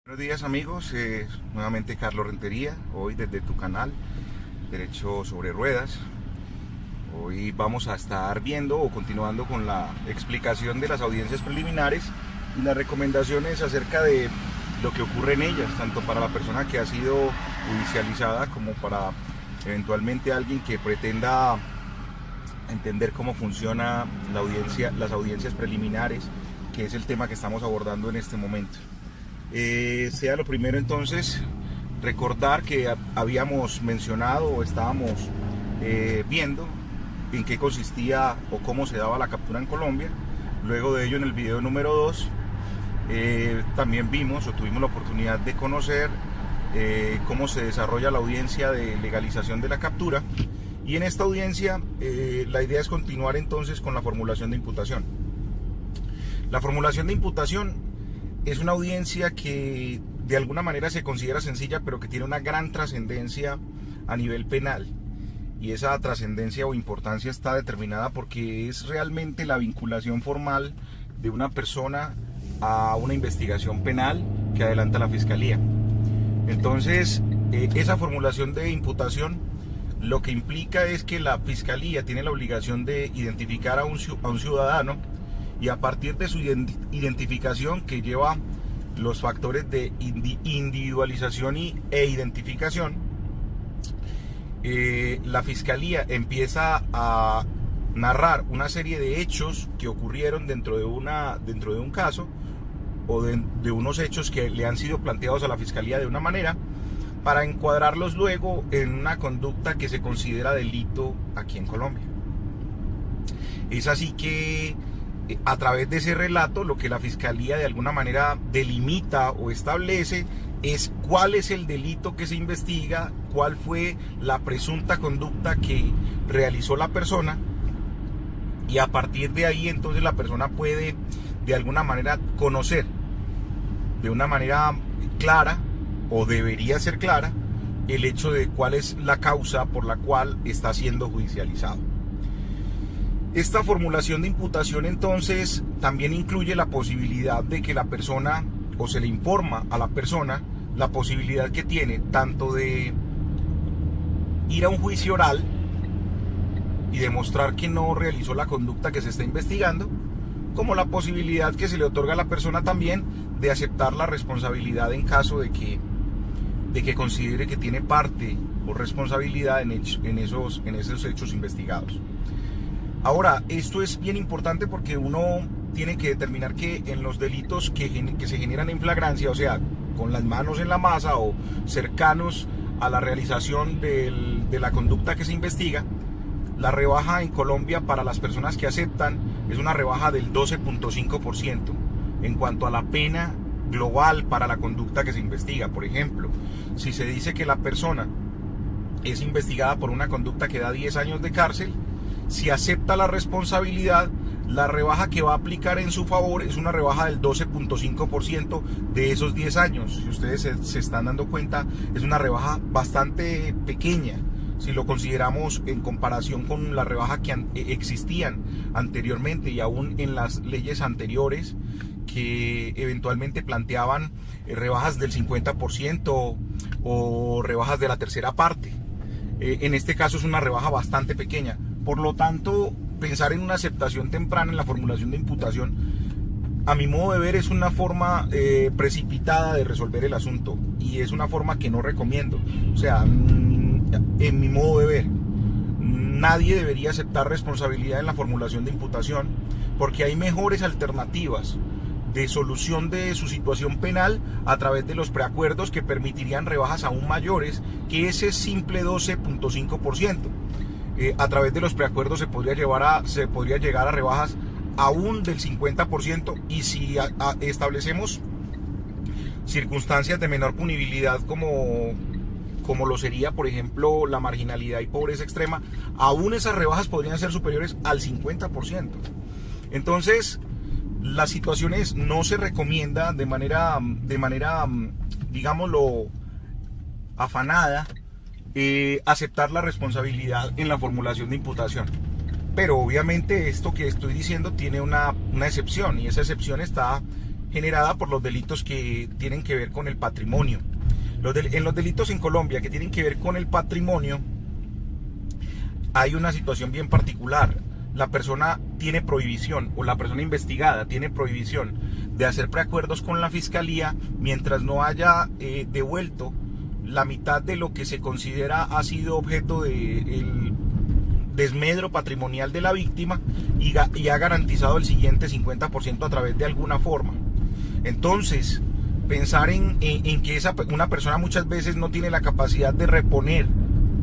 Buenos días amigos, nuevamente Carlos Rentería, hoy desde tu canal Derecho sobre Ruedas. Hoy vamos a estar viendo o continuando con la explicación de las audiencias preliminares y las recomendaciones acerca de lo que ocurre en ellas, tanto para la persona que ha sido judicializada como para eventualmente alguien que pretenda entender cómo funciona las audiencias preliminares, que es el tema que estamos abordando en este momento. Sea lo primero entonces recordar que habíamos mencionado o estábamos viendo en qué consistía o cómo se daba la captura en Colombia. Luego de ello, en el video número 2 también vimos o tuvimos la oportunidad de conocer cómo se desarrolla la audiencia de legalización de la captura, y en esta audiencia la idea es continuar entonces con la formulación de imputación. La formulación de imputación es una audiencia que de alguna manera se considera sencilla, pero que tiene una gran trascendencia a nivel penal. Y esa trascendencia o importancia está determinada porque es realmente la vinculación formal de una persona a una investigación penal que adelanta la Fiscalía. Entonces, esa formulación de imputación lo que implica es que la Fiscalía tiene la obligación de identificar a un ciudadano, y a partir de su identificación, que lleva los factores de individualización e identificación, la Fiscalía empieza a narrar una serie de hechos que ocurrieron dentro de un caso, o de unos hechos que le han sido planteados a la Fiscalía de una manera, para encuadrarlos luego en una conducta que se considera delito aquí en Colombia. Es así que a través de ese relato, lo que la Fiscalía de alguna manera delimita o establece es cuál es el delito que se investiga, cuál fue la presunta conducta que realizó la persona, y a partir de ahí entonces la persona puede de alguna manera conocer de una manera clara, o debería ser clara, el hecho de cuál es la causa por la cual está siendo judicializado. Esta formulación de imputación entonces también incluye la posibilidad de que la persona, o se le informa a la persona, la posibilidad que tiene tanto de ir a un juicio oral y demostrar que no realizó la conducta que se está investigando, como la posibilidad que se le otorga a la persona también de aceptar la responsabilidad en caso de que considere que tiene parte o responsabilidad en esos hechos investigados. Ahora, esto es bien importante porque uno tiene que determinar que en los delitos que se generan en flagrancia, o sea, con las manos en la masa o cercanos a la realización de la conducta que se investiga, la rebaja en Colombia para las personas que aceptan es una rebaja del 12.5% en cuanto a la pena global para la conducta que se investiga. Por ejemplo, si se dice que la persona es investigada por una conducta que da 10 años de cárcel, si acepta la responsabilidad, la rebaja que va a aplicar en su favor es una rebaja del 12.5% de esos 10 años. Si ustedes se están dando cuenta, es una rebaja bastante pequeña si lo consideramos en comparación con la rebaja que existían anteriormente, y aún en las leyes anteriores que eventualmente planteaban rebajas del 50% o rebajas de la tercera parte. En este caso es una rebaja bastante pequeña. Por lo tanto, pensar en una aceptación temprana en la formulación de imputación, a mi modo de ver, es una forma precipitada de resolver el asunto, y es una forma que no recomiendo. O sea, en mi modo de ver, nadie debería aceptar responsabilidad en la formulación de imputación, porque hay mejores alternativas de solución de su situación penal a través de los preacuerdos, que permitirían rebajas aún mayores que ese simple 12.5%. A través de los preacuerdos se podría llegar a rebajas aún del 50%, y si establecemos circunstancias de menor punibilidad como lo sería, por ejemplo, la marginalidad y pobreza extrema, aún esas rebajas podrían ser superiores al 50%. Entonces, las situaciones no se recomienda de manera digámoslo, afanada, aceptar la responsabilidad en la formulación de imputación. Pero obviamente esto que estoy diciendo tiene una excepción, y esa excepción está generada por los delitos que tienen que ver con el patrimonio. En los delitos en Colombia que tienen que ver con el patrimonio, hay una situación bien particular. La persona tiene prohibición, o la persona investigada tiene prohibición de hacer preacuerdos con la fiscalía mientras no haya devuelto la mitad de lo que se considera ha sido objeto del desmedro patrimonial de la víctima y ha garantizado el siguiente 50% a través de alguna forma. Entonces, pensar en que una persona muchas veces no tiene la capacidad de reponer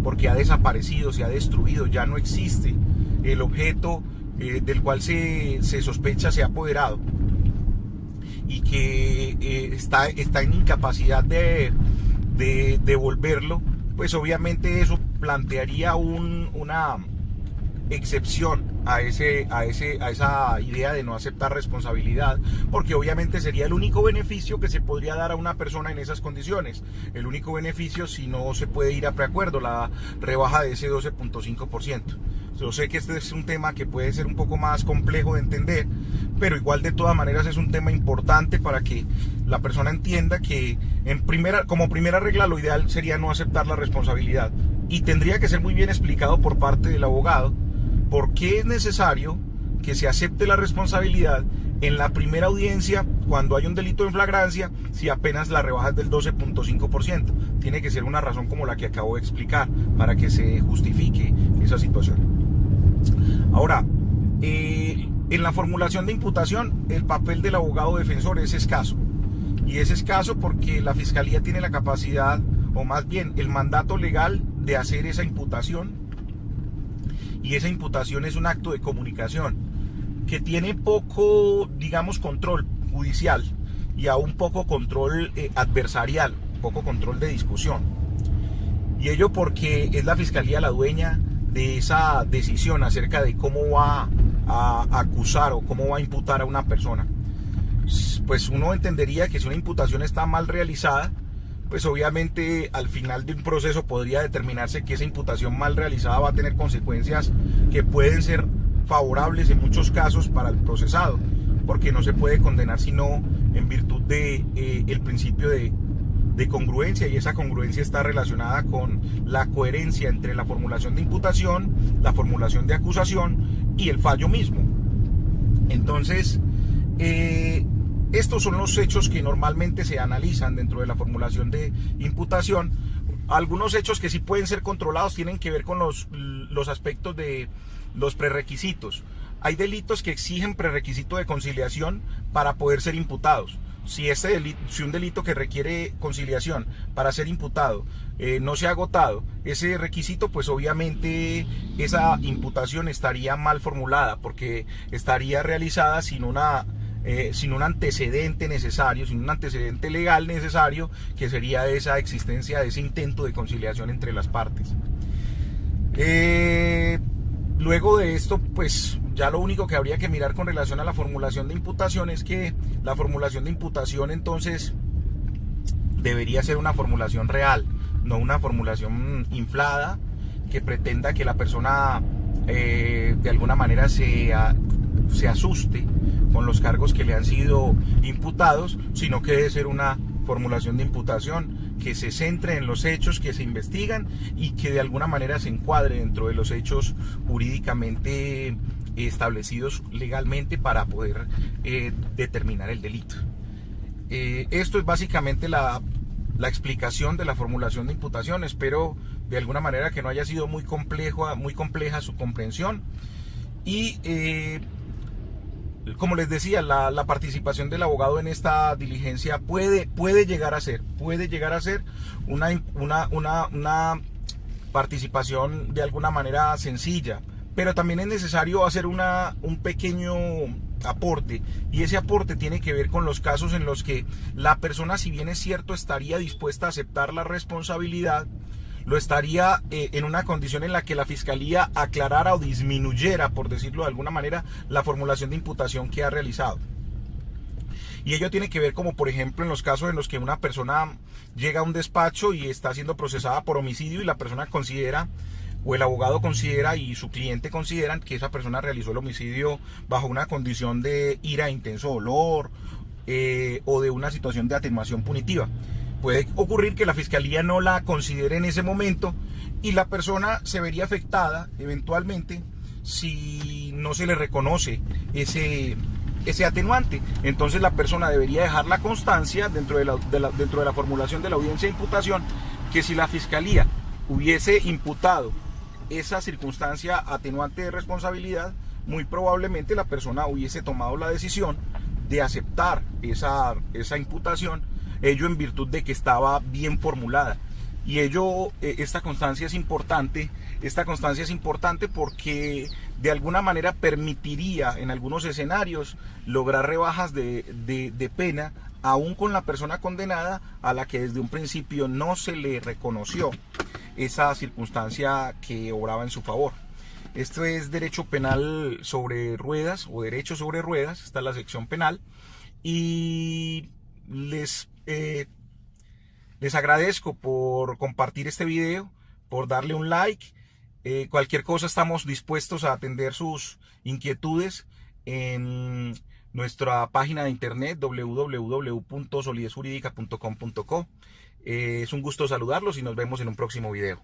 porque ha desaparecido, se ha destruido, ya no existe el objeto del cual se sospecha se ha apoderado y que está en incapacidad de devolverlo, pues obviamente eso plantearía una excepción a esa idea de no aceptar responsabilidad, porque obviamente sería el único beneficio que se podría dar a una persona en esas condiciones, el único beneficio si no se puede ir a preacuerdo, la rebaja de ese 12.5%. Yo sé que este es un tema que puede ser un poco más complejo de entender, pero igual de todas maneras es un tema importante para que la persona entienda que como primera regla lo ideal sería no aceptar la responsabilidad, y tendría que ser muy bien explicado por parte del abogado por qué es necesario que se acepte la responsabilidad en la primera audiencia cuando hay un delito en flagrancia, si apenas la rebaja es del 12.5%. Tiene que ser una razón como la que acabo de explicar para que se justifique esa situación. Ahora, en la formulación de imputación, el papel del abogado defensor es escaso. Y es escaso porque la fiscalía tiene la capacidad, o más bien el mandato legal de hacer esa imputación. Y esa imputación es un acto de comunicación que tiene poco, digamos, control judicial y aún poco control adversarial, poco control de discusión. Y ello porque es la fiscalía la dueña de esa decisión acerca de cómo va a acusar o cómo va a imputar a una persona. Pues uno entendería que si una imputación está mal realizada, pues obviamente al final de un proceso podría determinarse que esa imputación mal realizada va a tener consecuencias que pueden ser favorables en muchos casos para el procesado, porque no se puede condenar sino en virtud de el principio de congruencia, y esa congruencia está relacionada con la coherencia entre la formulación de imputación, la formulación de acusación y el fallo mismo. Entonces, estos son los hechos que normalmente se analizan dentro de la formulación de imputación. Algunos hechos que sí pueden ser controlados tienen que ver con los aspectos de los prerequisitos. Hay delitos que exigen prerequisito de conciliación para poder ser imputados. Si un delito que requiere conciliación para ser imputado no se ha agotado ese requisito, pues obviamente esa imputación estaría mal formulada, porque estaría realizada sin un antecedente necesario, sin un antecedente legal necesario, que sería esa existencia de ese intento de conciliación entre las partes. Luego de esto, pues ya lo único que habría que mirar con relación a la formulación de imputación es que la formulación de imputación entonces debería ser una formulación real, no una formulación inflada que pretenda que la persona de alguna manera se asuste con los cargos que le han sido imputados, sino que debe ser una formulación de imputación que se centre en los hechos que se investigan y que de alguna manera se encuadre dentro de los hechos jurídicamente establecidos legalmente para poder determinar el delito. Esto es básicamente la explicación de la formulación de imputación. Espero de alguna manera que no haya sido muy compleja su comprensión, y como les decía, la participación del abogado en esta diligencia puede llegar a ser una participación de alguna manera sencilla, pero también es necesario hacer un pequeño aporte, y ese aporte tiene que ver con los casos en los que la persona, si bien es cierto, estaría dispuesta a aceptar la responsabilidad, lo estaría en una condición en la que la fiscalía aclarara o disminuyera, por decirlo de alguna manera, la formulación de imputación que ha realizado. Y ello tiene que ver, como por ejemplo en los casos en los que una persona llega a un despacho y está siendo procesada por homicidio, y la persona considera, o el abogado considera y su cliente consideran que esa persona realizó el homicidio bajo una condición de ira e intenso dolor, o de una situación de atenuación punitiva. Puede ocurrir que la fiscalía no la considere en ese momento y la persona se vería afectada eventualmente si no se le reconoce ese atenuante. Entonces la persona debería dejar la constancia dentro de la formulación de la audiencia de imputación que si la fiscalía hubiese imputado esa circunstancia atenuante de responsabilidad, muy probablemente la persona hubiese tomado la decisión de aceptar esa imputación, ello en virtud de que estaba bien formulada. Y esta constancia es importante porque de alguna manera permitiría en algunos escenarios lograr rebajas de pena, aún con la persona condenada a la que desde un principio no se le reconoció esa circunstancia que obraba en su favor. Esto es derecho penal sobre ruedas o derecho sobre ruedas, está la sección penal, y les agradezco por compartir este video, por darle un like. Cualquier cosa estamos dispuestos a atender sus inquietudes en nuestra página de internet www.solidezjurídica.com.co. Es un gusto saludarlos y nos vemos en un próximo video.